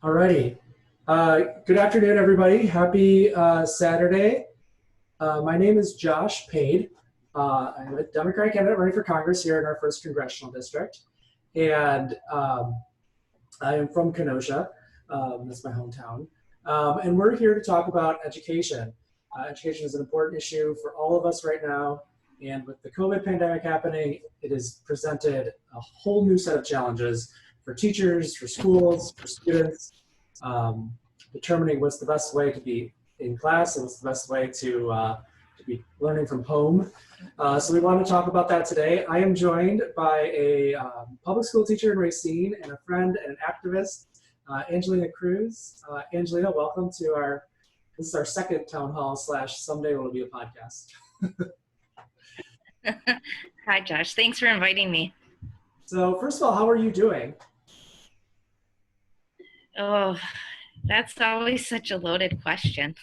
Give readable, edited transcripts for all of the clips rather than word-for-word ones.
Alrighty. Good afternoon, everybody. Happy Saturday. My name is Josh Pade. I'm a Democratic candidate running for Congress here in our first congressional district. And I am from Kenosha. That's my hometown. And we're here to talk about education. Education is an important issue for all of us right now. And with the COVID pandemic happening, it has presented a whole new set of challenges for teachers, for schools, for students, determining what's the best way to be in class and what's the best way to be learning from home. So we want to talk about that today. I am joined by a public school teacher in Racine and a friend and an activist, Angelina Cruz. Angelina, welcome to this is our second town hall / someday it'll be a podcast. Hi, Josh. Thanks for inviting me. So first of all, how are you doing? Oh, that's always such a loaded question.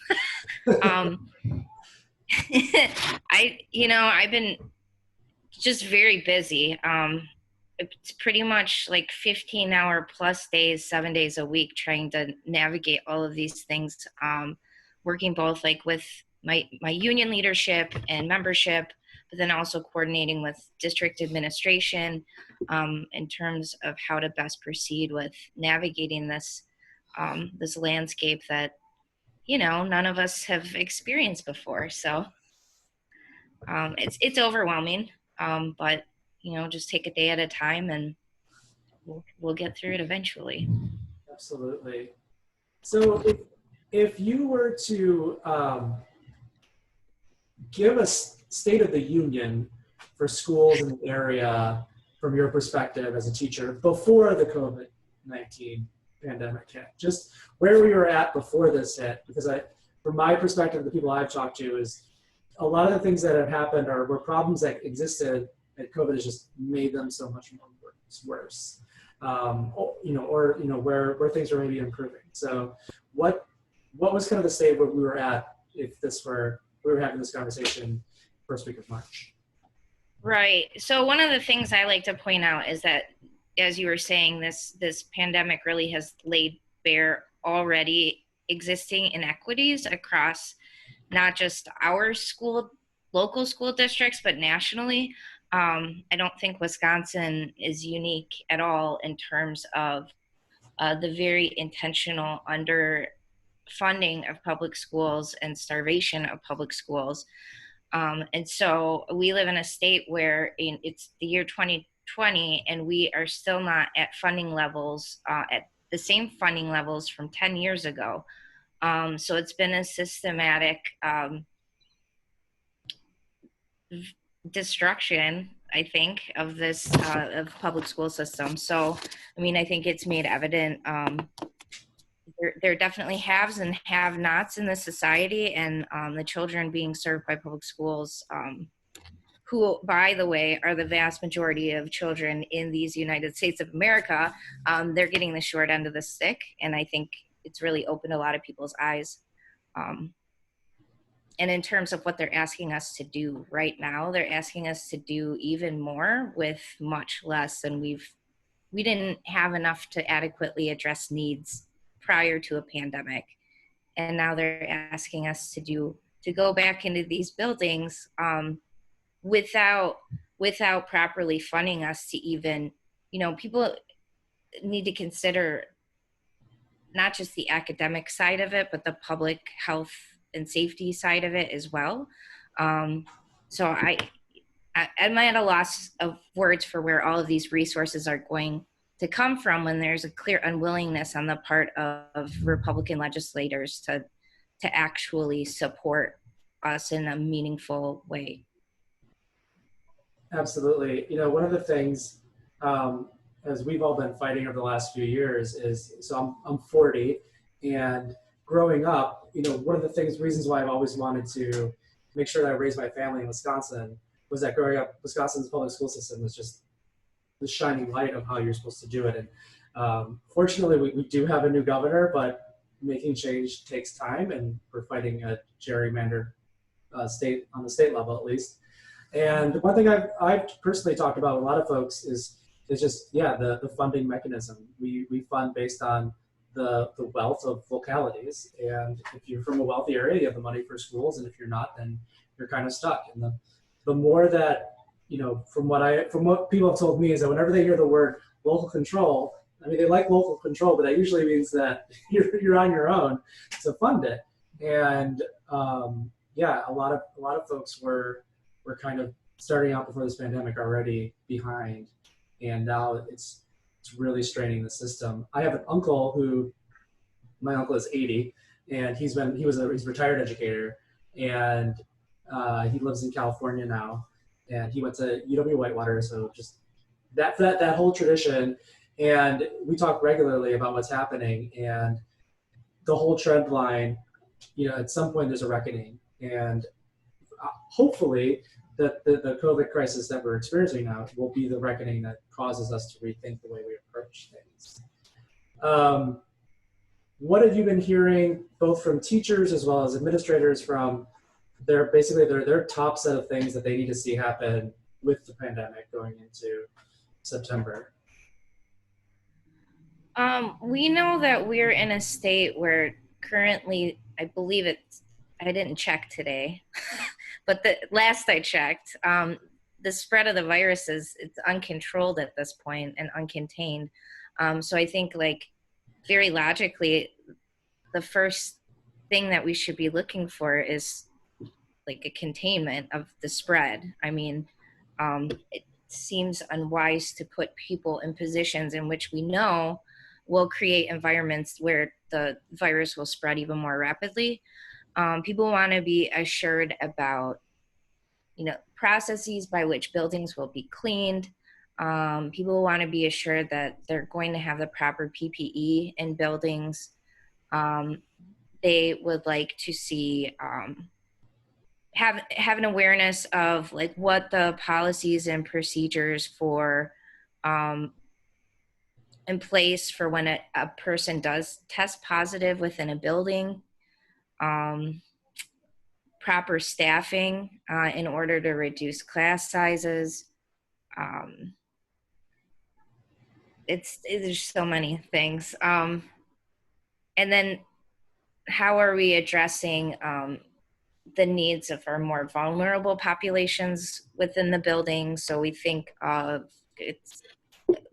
I've been just very busy. It's pretty much like 15-hour plus days, 7 days a week, trying to navigate all of these things, working both like with my union leadership and membership, but then also coordinating with district administration in terms of how to best proceed with navigating this landscape that, none of us have experienced before. So it's overwhelming, but, just take a day at a time and we'll get through it eventually. Absolutely. So if you were to give a state of the union for schools in the area from your perspective as a teacher before the COVID-19 pandemic hit, just where we were at before this hit, because from my perspective, the people I've talked to, is a lot of the things that have happened were problems that existed, and COVID has just made them so much more worse. Where things are maybe improving. So what was kind of the state where we were at if we were having this conversation first week of March? Right. So one of the things I like to point out is that, as you were saying, this pandemic really has laid bare already existing inequities across not just our local school districts, but nationally. I don't think Wisconsin is unique at all in terms of the very intentional underfunding of public schools and starvation of public schools. And so we live in a state where it's the year 2020, and we are still not at funding levels, at the same funding levels from 10 years ago. So it's been a systematic destruction, I think, of this of public school system. So, I think it's made evident there definitely haves and have-nots in this society, and the children being served by public schools, who, by the way, are the vast majority of children in these United States of America, they're getting the short end of the stick, and I think it's really opened a lot of people's eyes. And in terms of what they're asking us to do right now, they're asking us to do even more with much less than we didn't have enough to adequately address needs prior to a pandemic. And now they're asking us to go back into these buildings without properly funding us to even, people need to consider not just the academic side of it, but the public health and safety side of it as well. So I'm at a loss of words for where all of these resources are going to come from when there's a clear unwillingness on the part of Republican legislators to actually support us in a meaningful way. Absolutely. One of the things, as we've all been fighting over the last few years, is, so I'm 40, and growing up, one of the reasons why I've always wanted to make sure that I raised my family in Wisconsin was that growing up, Wisconsin's public school system was just the shining light of how you're supposed to do it. And fortunately, we do have a new governor, but making change takes time, and we're fighting a gerrymandered state, on the state level at least. And one thing I've personally talked about with a lot of folks is just, the funding mechanism. We fund based on the wealth of localities. And if you're from a wealthy area, you have the money for schools, and if you're not, then you're kind of stuck. And the more that, from what people have told me, is that whenever they hear the word local control, I mean, they like local control, but that usually means that you're on your own to fund it. And yeah, a lot of folks were kind of starting out before this pandemic already behind, and now it's really straining the system. I have an uncle my uncle is 80, and he's a retired educator, and he lives in California now, and he went to UW Whitewater, so just that whole tradition. And we talk regularly about what's happening, and the whole trend line, at some point there's a reckoning, and hopefully the COVID crisis that we're experiencing now will be the reckoning that causes us to rethink the way we approach things. What have you been hearing both from teachers as well as administrators from their top set of things that they need to see happen with the pandemic going into September? We know that we're in a state where currently, I believe I didn't check today, but the last I checked, the spread of the virus it's uncontrolled at this point and uncontained. So I think, like, very logically, the first thing that we should be looking for is like a containment of the spread. I mean, it seems unwise to put people in positions in which we know will create environments where the virus will spread even more rapidly. People want to be assured about, processes by which buildings will be cleaned. People want to be assured that they're going to have the proper PPE in buildings. They would like to see have an awareness of like what the policies and procedures for in place for when a person does test positive within a building, proper staffing in order to reduce class sizes. There's so many things. And then how are we addressing the needs of our more vulnerable populations within the building? So we think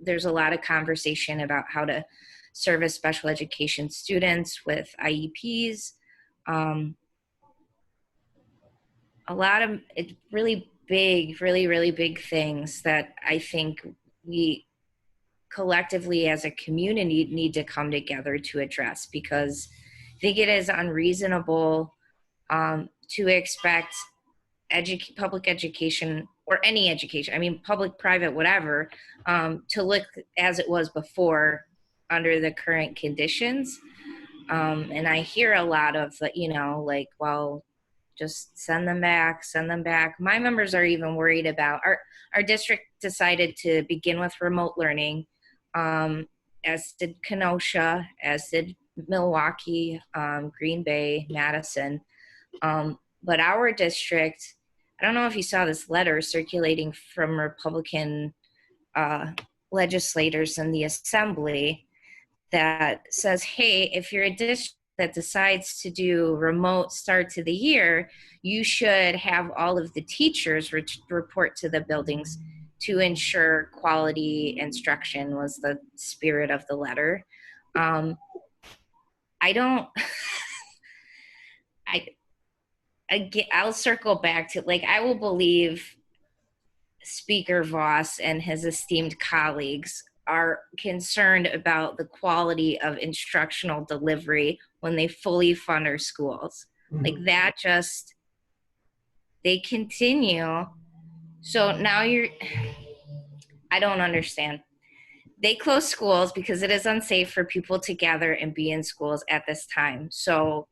there's a lot of conversation about how to service special education students with IEPs. A lot of it's really big, really big things that I think we collectively as a community need to come together to address, because I think it is unreasonable to expect public education or any education, I mean, public, private, whatever, to look as it was before under the current conditions. And I hear a lot of, like, well, just send them back. My members are even worried about, our district decided to begin with remote learning, as did Kenosha, as did Milwaukee, Green Bay, Madison. But our district, I don't know if you saw this letter circulating from Republican legislators in the assembly that says, hey, if you're a district that decides to do remote start to the year, you should have all of the teachers report to the buildings to ensure quality instruction, was the spirit of the letter. I'll circle back to, like, I will believe Speaker Voss and his esteemed colleagues are concerned about the quality of instructional delivery when they fully fund our schools. Mm-hmm. Like that they continue. So now I don't understand. They close schools because it is unsafe for people to gather and be in schools at this time. So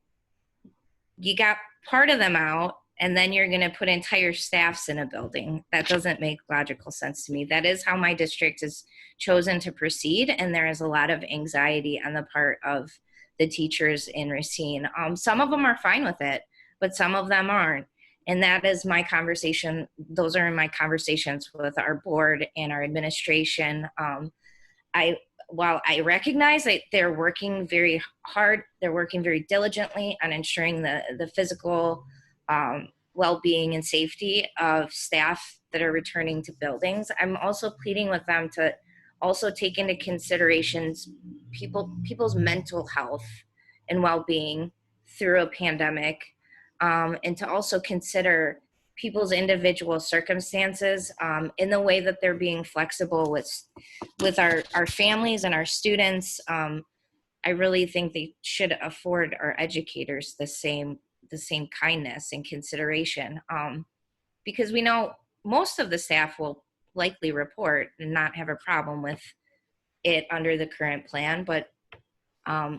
you got part of them out, and then you're going to put entire staffs in a building. That doesn't make logical sense to me. That is how my district has chosen to proceed, and there is a lot of anxiety on the part of the teachers in Racine. Some of them are fine with it, but some of them aren't. And that is my conversation. Those are in my conversations with our board and our administration. while I recognize that they're working very hard, they're working very diligently on ensuring the physical well-being and safety of staff that are returning to buildings, I'm also pleading with them to also take into considerations people's mental health and well-being through a pandemic, and to also consider people's individual circumstances in the way that they're being flexible with our families and our students. I really think they should afford our educators the same kindness and consideration, because we know most of the staff will likely report and not have a problem with it under the current plan. But I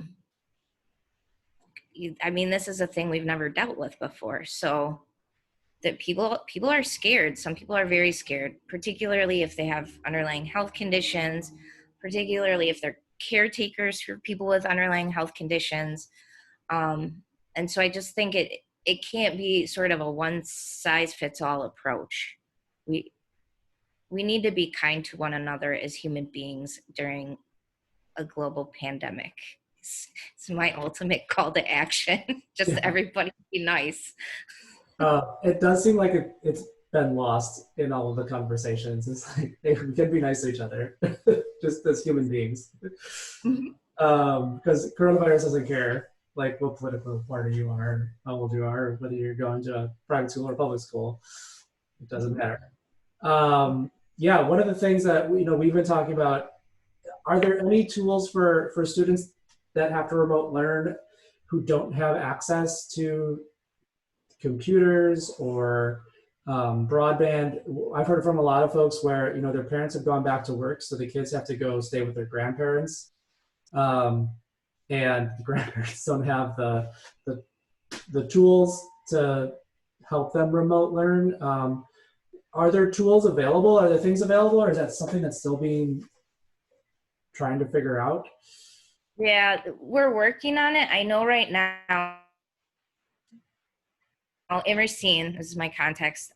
mean, this is a thing we've never dealt with before. So that people are scared. Some people are very scared, particularly if they have underlying health conditions, particularly if they're caretakers for people with underlying health conditions. And so I just think it can't be sort of a one size fits all approach. We need to be kind to one another as human beings during a global pandemic. It's my ultimate call to action. Just Yeah. everybody be nice. It does seem like it's been lost in all of the conversations. It's like, hey, we can be nice to each other, just as human beings. Because coronavirus doesn't care like what political party you are, how old you are, whether you're going to a private school or public school. It doesn't matter. Yeah, one of the things that we've been talking about, are there any tools for students that have to remote learn who don't have access to computers or broadband? I've heard from a lot of folks where their parents have gone back to work, so the kids have to go stay with their grandparents, and the grandparents don't have the tools to help them remote learn. Are there tools available? Are there things available, or is that something that's still being trying to figure out? Yeah, we're working on it. I know right now, in Racine, this is my context,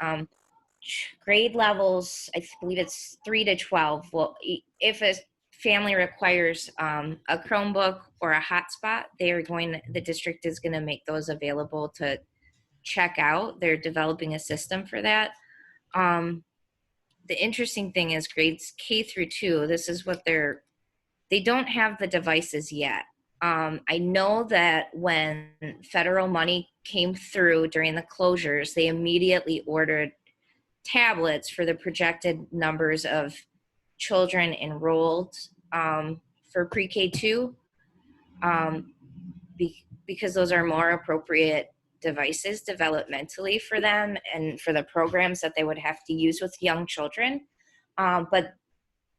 grade levels, I believe it's 3 to 12. Well, if a family requires a Chromebook or a hotspot, the district is going to make those available to check out. They're developing a system for that. The interesting thing is grades K through 2, this is what they don't have the devices yet. I know that when federal money came through during the closures, they immediately ordered tablets for the projected numbers of children enrolled for pre-K2, because those are more appropriate devices developmentally for them and for the programs that they would have to use with young children. But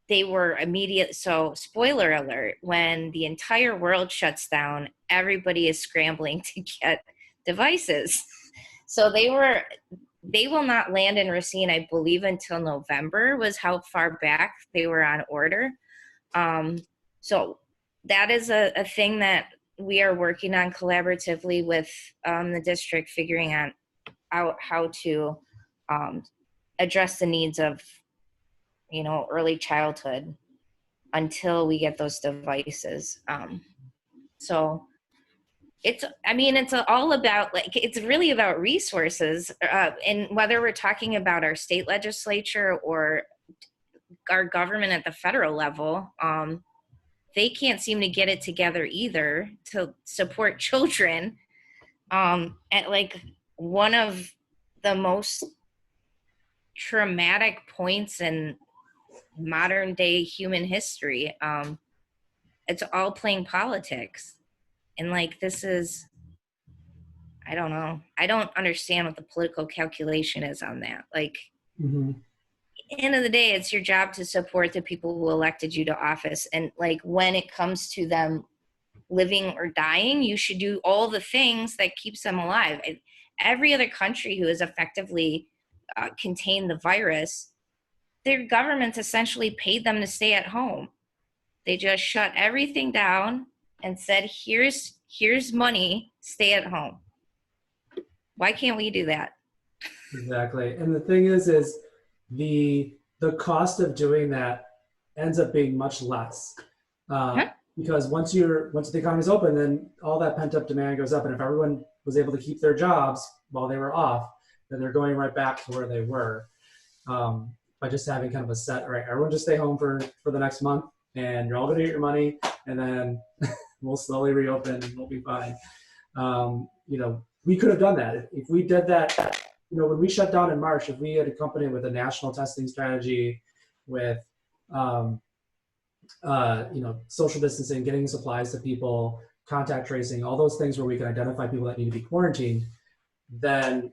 they were immediate. So spoiler alert, when the entire world shuts down, everybody is scrambling to get devices. So they will not land in Racine, I believe, until November was how far back they were on order. So that is a thing that we are working on collaboratively with the district, figuring out how to address the needs of early childhood until we get those devices. So it's all about, like, it's really about resources, and whether we're talking about our state legislature or our government at the federal level, they can't seem to get it together either to support children at like one of the most traumatic points in modern day human history. It's all playing politics, and like, this is, I don't know, I don't understand what the political calculation is on that. Like, Mm-hmm. at the end of the day, it's your job to support the people who elected you to office, and like, when it comes to them living or dying, you should do all the things that keeps them alive. Every other country who has effectively contained the virus, their governments essentially paid them to stay at home. They just shut everything down and said, here's money, stay at home. Why can't we do that? Exactly. And the thing is the cost of doing that ends up being much less. uh, Huh? because once the economy's open, then all that pent up demand goes up, and if everyone was able to keep their jobs while they were off, then they're going right back to where they were. By just having kind of a set, all right, everyone just stay home for the next month, and you're all going to get your money, and then we'll slowly reopen and we'll be fine. We could have done that if we did that. When we shut down in March, if we had a company with a national testing strategy, with um, social distancing, getting supplies to people, contact tracing, all those things where we can identify people that need to be quarantined, then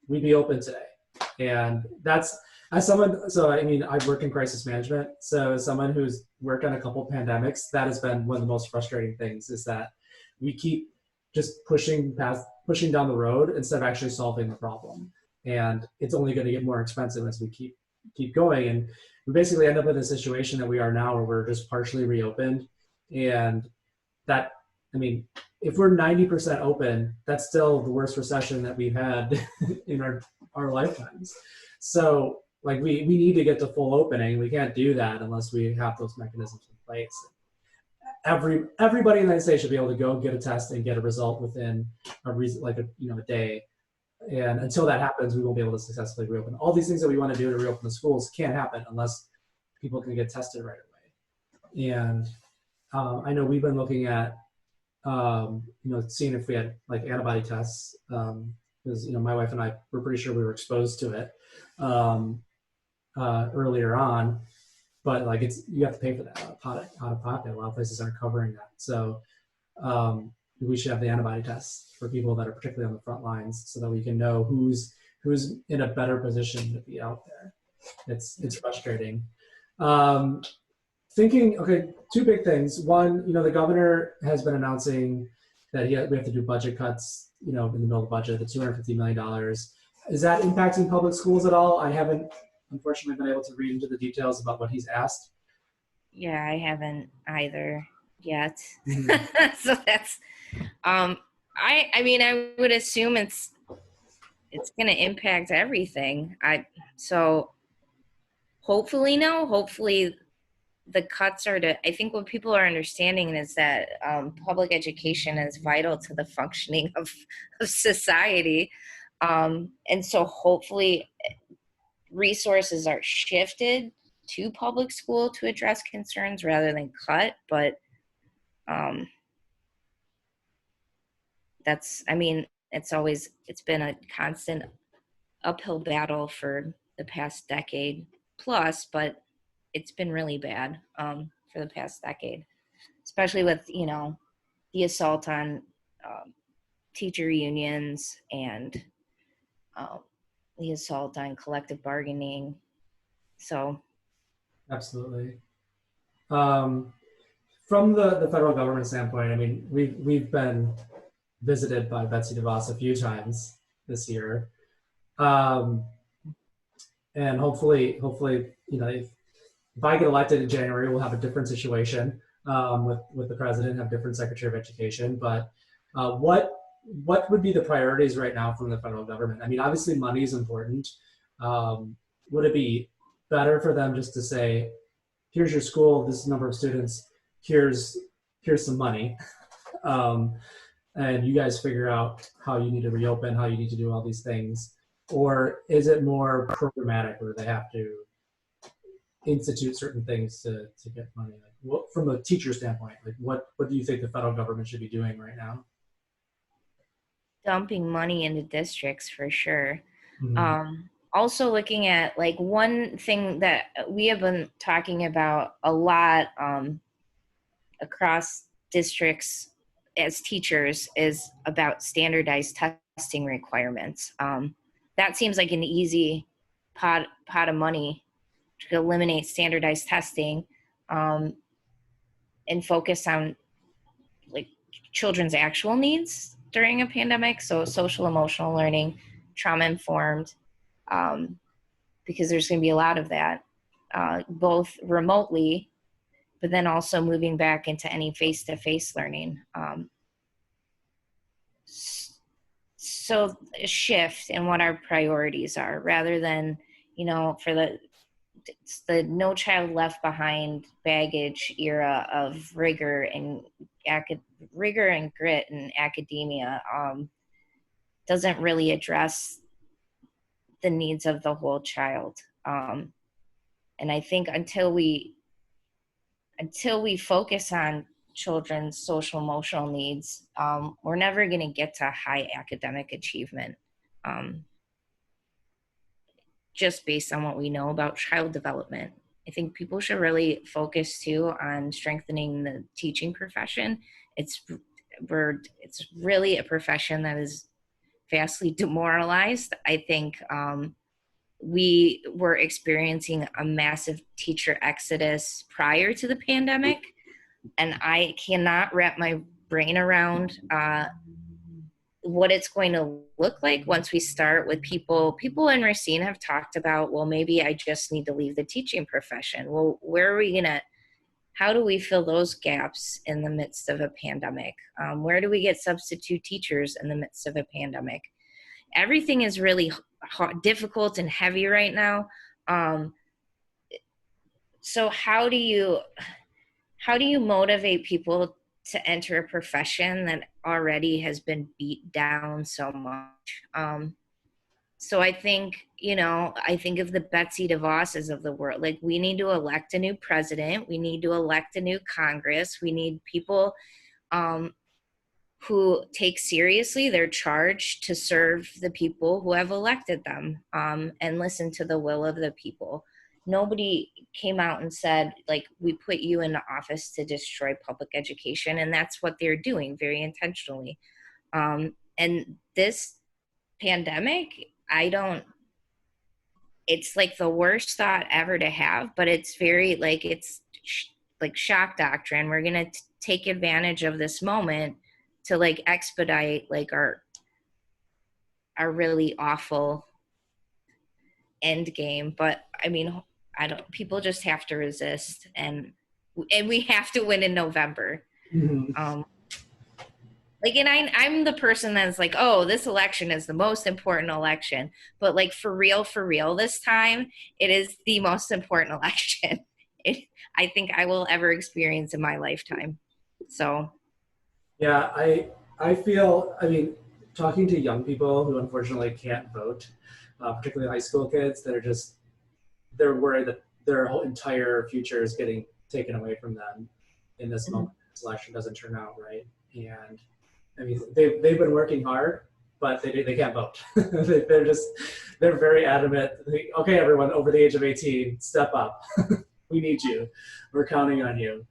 we'd be open today. And that's, as someone, so I mean, I work in crisis management. So as someone who's worked on a couple pandemics, that has been one of the most frustrating things, is that we keep just pushing down the road instead of actually solving the problem. And it's only going to get more expensive as we keep going. And we basically end up in a situation that we are now, where we're just partially reopened. And that, I mean, if we're 90% open, that's still the worst recession that we've had in our lifetimes. So like we need to get to full opening. We can't do that unless we have those mechanisms in place. Everybody in the United States should be able to go get a test and get a result within a day. And until that happens, we won't be able to successfully reopen. All these things that we want to do to reopen the schools can't happen unless people can get tested right away. And I know we've been looking at seeing if we had like antibody tests, because my wife and I were pretty sure we were exposed to it earlier on, but like you have to pay for that out of pocket. A lot of places aren't covering that, so we should have the antibody tests for people that are particularly on the front lines, so that we can know who's in a better position to be out there. It's frustrating. Thinking, okay, two big things. One, the governor has been announcing that we have to do budget cuts, in the middle of the budget, the $250 million. Is that impacting public schools at all? I haven't, unfortunately, been able to read into the details about what he's asked. Yeah, I haven't either yet. Mm-hmm. So that's, I mean, I would assume it's going to impact everything. So hopefully no, hopefully the cuts are I think what people are understanding is that public education is vital to the functioning of society. And so hopefully resources are shifted to public school to address concerns rather than cut. But it's been a constant uphill battle for the past decade plus, but it's been really bad for the past decade, especially with, the assault on teacher unions and the assault on collective bargaining. So. Absolutely. From the federal government standpoint, I mean, we've been visited by Betsy DeVos a few times this year. And hopefully, if I get elected in January, we'll have a different situation with the president, have different Secretary of Education. But what would be the priorities right now from the federal government? I mean, obviously, money is important. Would it be better for them just to say, "Here's your school, this number of students, here's some money, and you guys figure out how you need to reopen, how you need to do all these things"? Or is it more programmatic, where they have to institute certain things to get money? Like, from a teacher standpoint, like what do you think the federal government should be doing right now? Dumping money into districts for sure. Mm-hmm. Also looking at like one thing that we have been talking about a lot across districts as teachers is about standardized testing requirements. That seems like an easy pot of money to eliminate standardized testing and focus on like children's actual needs during a pandemic. So social emotional learning, trauma informed, because there's going to be a lot of that, both remotely, but then also moving back into any face-to-face learning. So a shift in what our priorities are, rather than, for the it's the No Child Left Behind baggage era of rigor and grit in academia doesn't really address the needs of the whole child. And I think until we focus on children's social emotional needs, we're never going to get to high academic achievement. Just based on what we know about child development, I think people should really focus too on strengthening the teaching profession. It's really a profession that is vastly demoralized. I think we were experiencing a massive teacher exodus prior to the pandemic, and I cannot wrap my brain around what it's going to look like once we start with people in Racine have talked about, well, maybe I just need to leave the teaching profession. Well, how do we fill those gaps in the midst of a pandemic? Where do we get substitute teachers in the midst of a pandemic? Everything is really difficult and heavy right now. So how do you motivate people to enter a profession that already has been beat down so much? So I think of the Betsy DeVosses of the world. Like, we need to elect a new president. We need to elect a new Congress. We need people who take seriously their charge to serve the people who have elected them, and listen to the will of the people. Nobody came out and said, like, we put you in the office to destroy public education, and that's what they're doing very intentionally. And this pandemic, it's like the worst thought ever to have, but it's very like, it's like shock doctrine. We're going to take advantage of this moment to like expedite like our really awful end game. But I mean, people just have to resist, and we have to win in November. Mm-hmm. And I'm the person that's like, oh, this election is the most important election, but like for real this time, it is the most important election I think I will ever experience in my lifetime. So Yeah, I feel, I mean, talking to young people who unfortunately can't vote, particularly high school kids that are they're worried that their whole entire future is getting taken away from them in this moment. This election doesn't turn out right. And I mean, they've been working hard, but they can't vote. They're very adamant. Okay, everyone over the age of 18, step up. We need you. We're counting on you.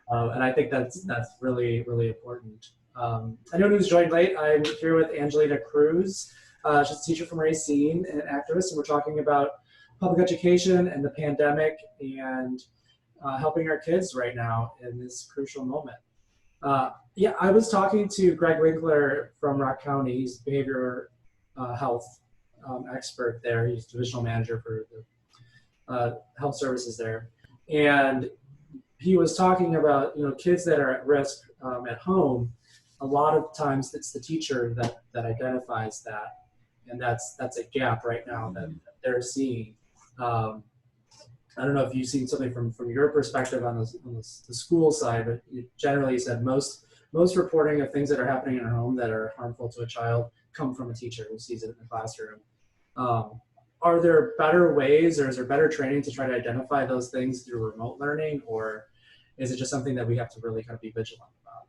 And I think that's really, really important. Anyone who's joined late, I'm here with Angelina Cruz. She's a teacher from Racine and an activist, and we're talking about public education and the pandemic and helping our kids right now in this crucial moment. Yeah, I was talking to Greg Winkler from Rock County. He's behavior health expert there. He's divisional manager for the health services there. And he was talking about, kids that are at risk at home. A lot of times it's the teacher that identifies that. And that's a gap right now that they're seeing. I don't know if you've seen something from your perspective on the school side, but generally you said most reporting of things that are happening in a home that are harmful to a child come from a teacher who sees it in the classroom. Are there better ways, or is there better training to try to identify those things through remote learning, or is it just something that we have to really kind of be vigilant about?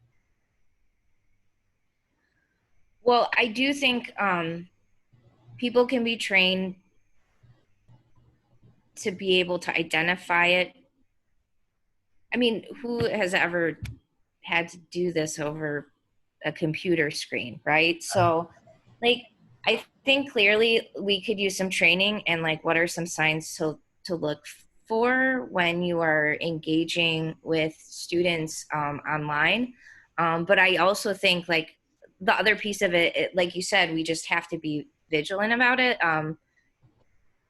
Well, I do think people can be trained to be able to identify it. I mean, who has ever had to do this over a computer screen, right? So, like, I think clearly we could use some training, and like, what are some signs to look for when you are engaging with students online. But I also think like the other piece of it, like you said, we just have to be vigilant about it.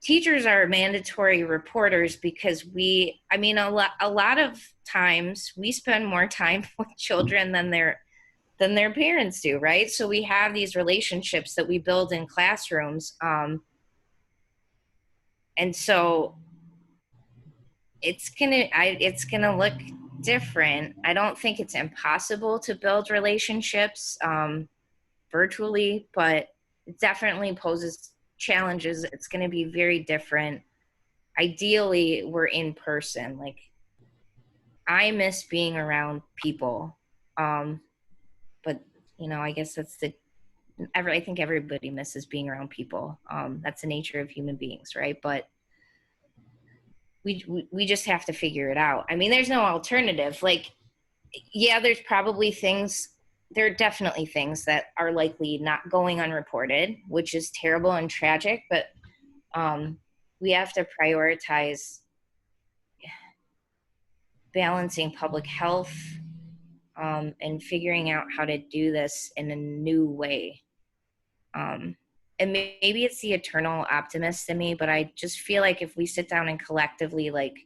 Teachers are mandatory reporters because a lot of times we spend more time with children than their parents do, right? So we have these relationships that we build in classrooms. And so it's gonna look different. I don't think it's impossible to build relationships virtually, but it definitely poses challenges. It's gonna be very different. Ideally, we're in person. Like, I miss being around people, um, but I guess that's I think everybody misses being around people. That's the nature of human beings, right? But we just have to figure it out. I mean, there's no alternative. Like, yeah, there are definitely things that are likely not going unreported, which is terrible and tragic, but we have to prioritize balancing public health and figuring out how to do this in a new way. And maybe it's the eternal optimist in me, but I just feel like if we sit down and collectively like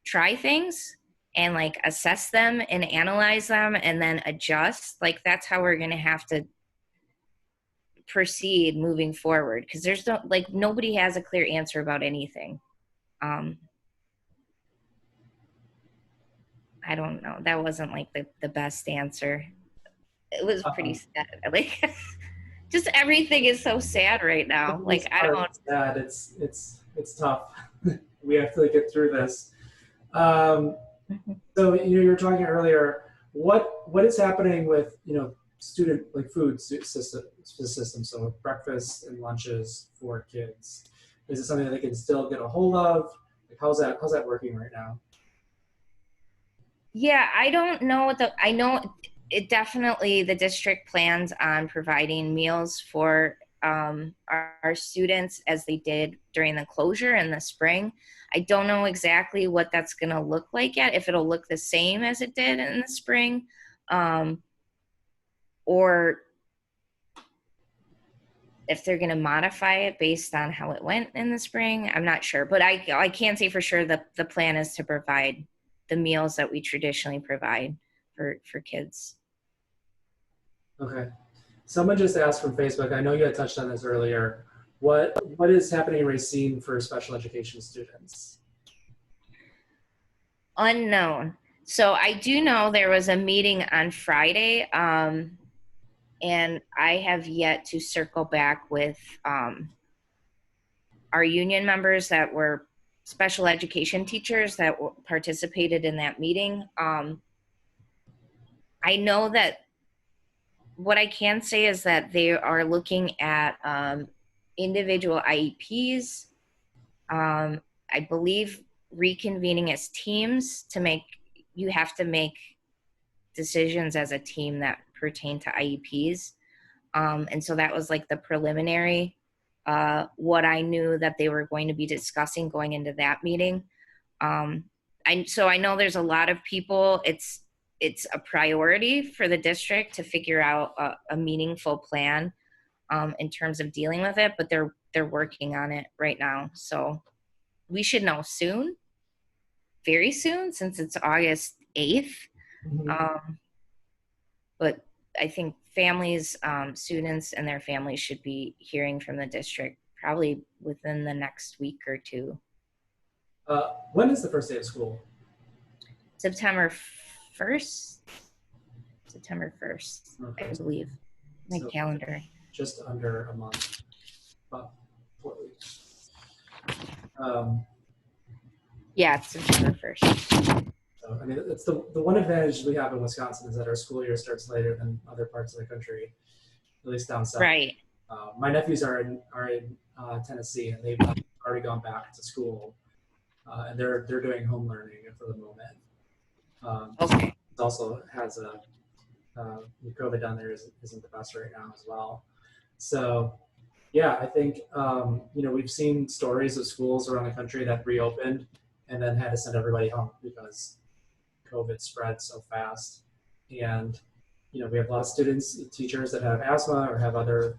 try things and like assess them and analyze them and then adjust, like that's how we're going to have to proceed moving forward, because there's nobody has a clear answer about anything. I don't know, that wasn't like the best answer. It was pretty sad. Like, just everything is so sad right now. Like, I don't. It's sad. It's tough. We have to get through this. So you were talking earlier. What is happening with student like food system? So breakfast and lunches for kids. Is it something that they can still get a hold of? Like, how's that working right now? Yeah, I don't know I know it definitely, the district plans on providing meals for our students as they did during the closure in the spring. I don't know exactly what that's going to look like yet, if it'll look the same as it did in the spring, or if they're going to modify it based on how it went in the spring. I'm not sure, but I can say for sure that the plan is to provide the meals that we traditionally provide for kids. Okay. Someone just asked from Facebook. I know you had touched on this earlier. What is happening in Racine for special education students? Unknown. So I do know there was a meeting on Friday, and I have yet to circle back with our union members that were special education teachers that participated in that meeting. I know that what I can say is that they are looking at individual IEPs. I believe reconvening as teams you have to make decisions as a team that pertain to IEPs. And so that was like the preliminary, what I knew that they were going to be discussing going into that meeting. So I know there's a lot of people, it's a priority for the district to figure out a meaningful plan in terms of dealing with it, but they're working on it right now. So we should know soon, very soon, since it's August 8th. Mm-hmm. But I think families, students and their families should be hearing from the district probably within the next week or two. When is the first day of school? September 1st. September 1st, okay. I believe. My calendar. Just under a month. About 4 weeks. Yeah, it's September 1st. So, I mean, it's the one advantage we have in Wisconsin is that our school year starts later than other parts of the country, at least down south. Right. My nephews are in Tennessee, and they've already gone back to school, and they're doing home learning for the moment. Okay. It also has COVID down there isn't the best right now as well. So, yeah, I think we've seen stories of schools around the country that reopened and then had to send everybody home because COVID spread so fast. And we have a lot of students, teachers that have asthma or have other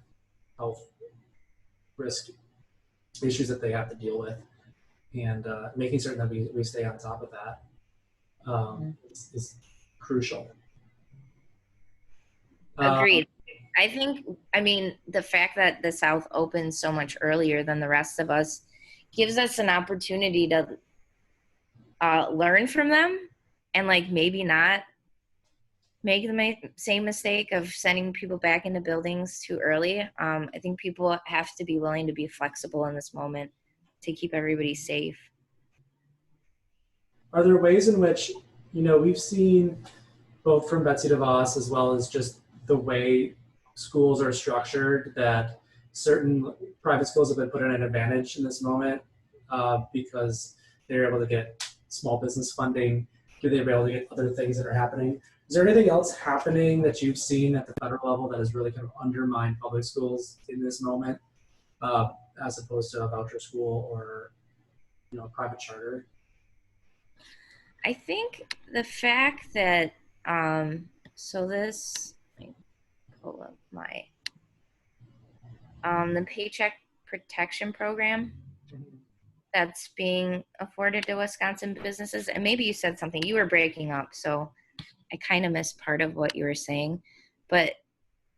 health risk issues that they have to deal with, and making certain that we stay on top of that is crucial. Agreed. I mean, the fact that the South opened so much earlier than the rest of us gives us an opportunity to learn from them and like maybe not make the same mistake of sending people back into buildings too early. I think people have to be willing to be flexible in this moment to keep everybody safe. Are there ways in which, we've seen both from Betsy DeVos as well as just the way schools are structured that certain private schools have been put at an advantage in this moment because they're able to get small business funding? Do they be able to get other things that are happening? Is there anything else happening that you've seen at the federal level that has really kind of undermined public schools in this moment, as opposed to a voucher school or a private charter? I think the fact that so this let me pull up my the Paycheck Protection Program that's being afforded to Wisconsin businesses, and maybe you said something, you were breaking up, so I kind of missed part of what you were saying, but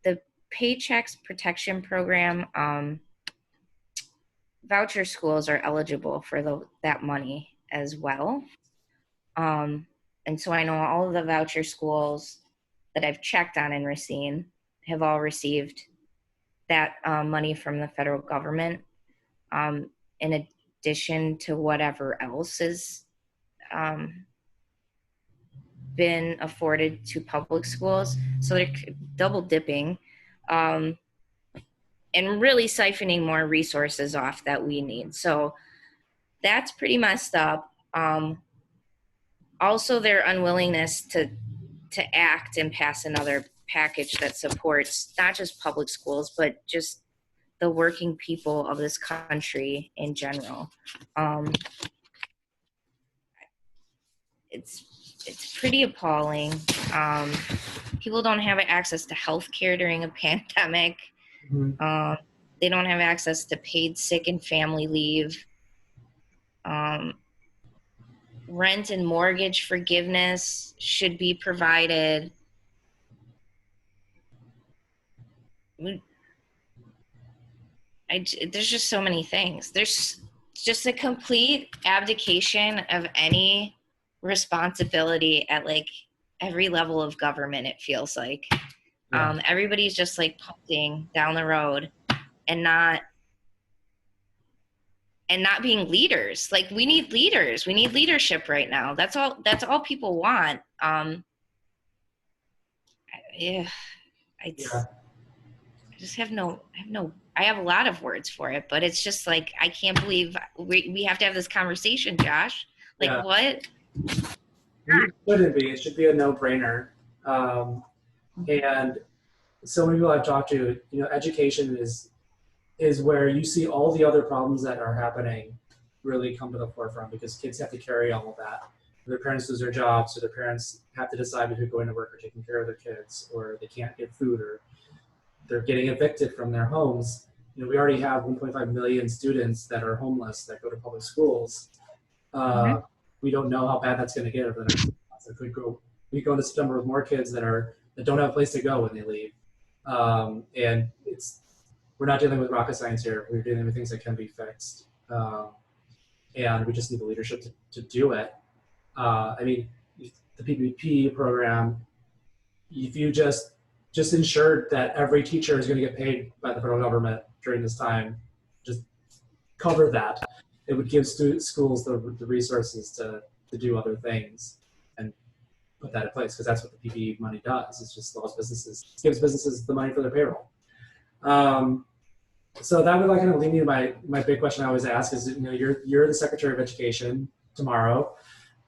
the Paychecks Protection Program, voucher schools are eligible for that money as well. And so I know all of the voucher schools that I've checked on in Racine have all received that money from the federal government, in addition to whatever else has been afforded to public schools. So they're double dipping and really siphoning more resources off that we need. So that's pretty messed up. Also, their unwillingness to act and pass another package that supports not just public schools, but just the working people of this country in general. It's pretty appalling. People don't have access to health care during a pandemic. Mm-hmm. They don't have access to paid sick and family leave. Rent and mortgage forgiveness should be provided. There's just so many things. There's just a complete abdication of any responsibility at like every level of government, it feels like. Yeah. Everybody's just like punting down the road and not being leaders. Like, we need leaders. We need leadership right now. That's all people want. Yeah. I just have I have a lot of words for it, but it's just like, I can't believe we have to have this conversation, Josh. Like, yeah. What? It shouldn't be. It should be a no-brainer. And so many people I've talked to, education is where you see all the other problems that are happening really come to the forefront, because kids have to carry all of that. Their parents lose their jobs, so their parents have to decide between going to work or taking care of their kids, or they can't get food, or they're getting evicted from their homes. We already have 1.5 million students that are homeless that go to public schools. We don't know how bad that's going to get over the next months. It could go. We go into September with more kids that don't have a place to go when they leave, and we're not dealing with rocket science here. We're dealing with things that can be fixed, and we just need the leadership to do it. I mean, the PPP program, if you just ensured that every teacher is going to get paid by the federal government during this time, just cover that. It would give schools the resources to do other things and put that in place, because that's what the PPP money does. It's just gives businesses the money for their payroll. So that would kind of lead me to my big question I always ask is, you're the Secretary of Education tomorrow.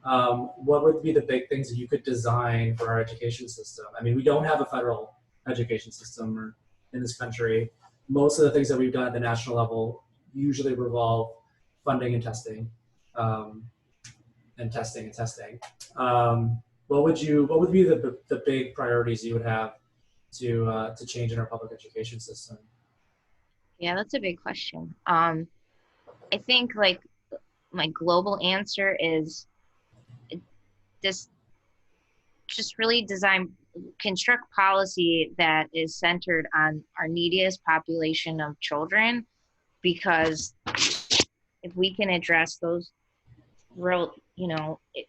What would be the big things that you could design for our education system? I mean, we don't have a federal education system in this country. Most of the things that we've done at the national level usually revolve funding and testing, and testing. What would be the big priorities you would have to change in our public education system? Yeah, that's a big question. I think like my global answer is this: just really construct policy that is centered on our neediest population of children, because if we can address those real you know, if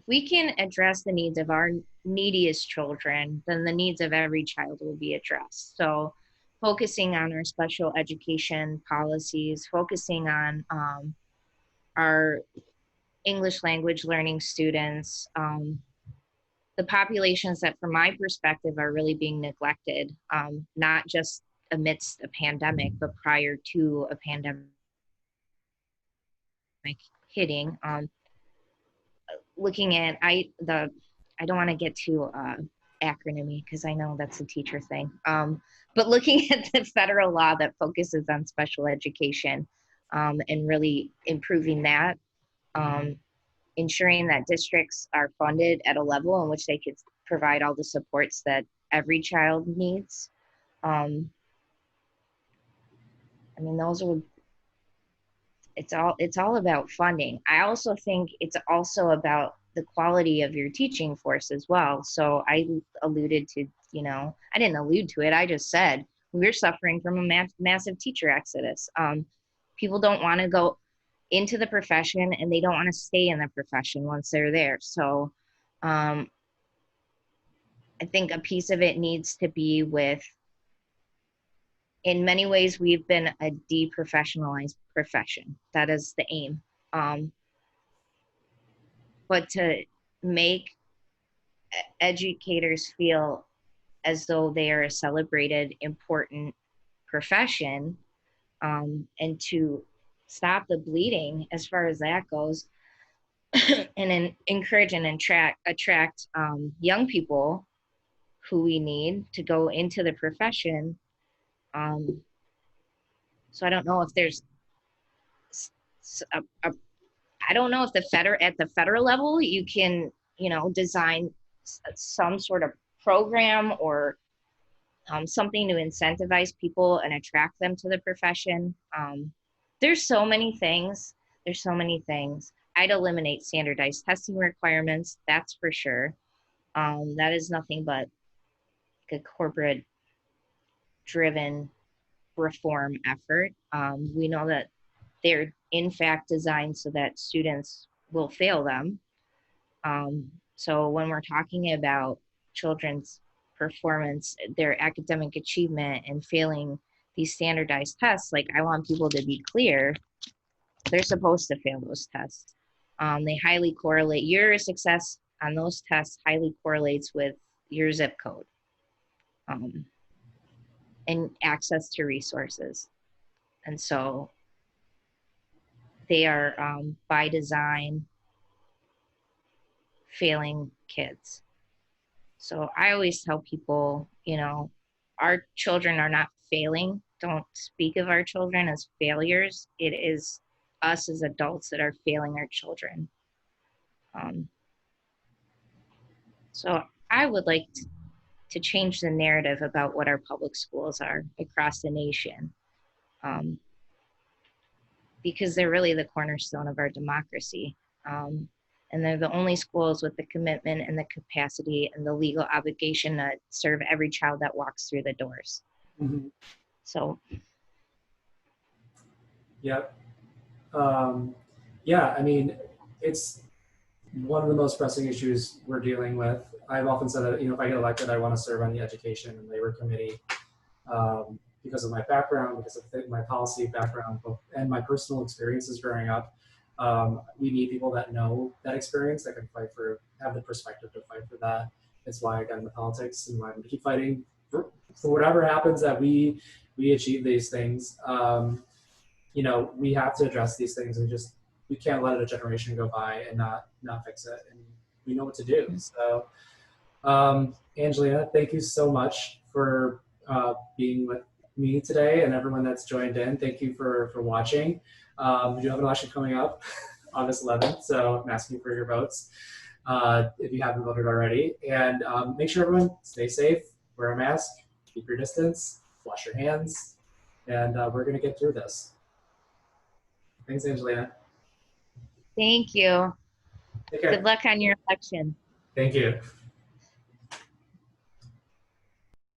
we can address the needs of our neediest children, then the needs of every child will be addressed. So focusing on our special education policies, focusing on our English language learning students, the populations that, from my perspective, are really being neglected, not just amidst a pandemic, but prior to a pandemic hitting. Looking at I don't want to get too acronymy because I know that's a teacher thing. But looking at the federal law that focuses on special education, and really improving that, um, ensuring that districts are funded at a level in which they could provide all the supports that every child needs. I mean, those are, it's all about funding. I also think it's also about the quality of your teaching force as well. So I alluded to, I didn't allude to it. I just said we're suffering from a massive teacher exodus. People don't want to go into the profession, and they don't want to stay in the profession once they're there. So I think a piece of it needs to be with, in many ways, we've been a deprofessionalized profession. That is the aim. But to make educators feel as though they are a celebrated, important profession, and to stop the bleeding as far as that goes, and then encourage and attract young people who we need to go into the profession. So I don't know if there's I don't know if at the federal level you can, design some sort of program or something to incentivize people and attract them to the profession. There's so many things. There's so many things. I'd eliminate standardized testing requirements, that's for sure. That is nothing but a corporate driven reform effort. We know that they're in fact designed so that students will fail them. So when we're talking about children's performance, their academic achievement, and failing these standardized tests, like, I want people to be clear, they're supposed to fail those tests. They highly correlate, your success on those tests highly correlates with your zip code, and access to resources. And so they are, by design, failing kids. So I always tell people, our children are not failing. Don't speak of our children as failures. It is us as adults that are failing our children. So I would like to change the narrative about what our public schools are across the nation, because they're really the cornerstone of our democracy. And they're the only schools with the commitment and the capacity and the legal obligation to serve every child that walks through the doors. Mm-hmm. So. Yep. Yeah, I mean, it's one of the most pressing issues we're dealing with. I've often said that, if I get elected, I want to serve on the Education and Labor Committee, because of my background, because of my policy background, and my personal experiences growing up. We need people that know that experience, that can have the perspective to fight for that. It's why I got into politics, and why I'm going to keep fighting for whatever happens, that we achieve these things. We have to address these things, and we can't let a generation go by and not fix it. And we know what to do. So, Angelina, thank you so much for being with me today, and everyone that's joined in. Thank you for watching. We do have an election coming up August 11th, so I'm asking for your votes if you haven't voted already. And make sure everyone stay safe, wear a mask, keep your distance, wash your hands, and we're going to get through this. Thanks, Angelina. Thank you. Take care. Good luck on your election. Thank you.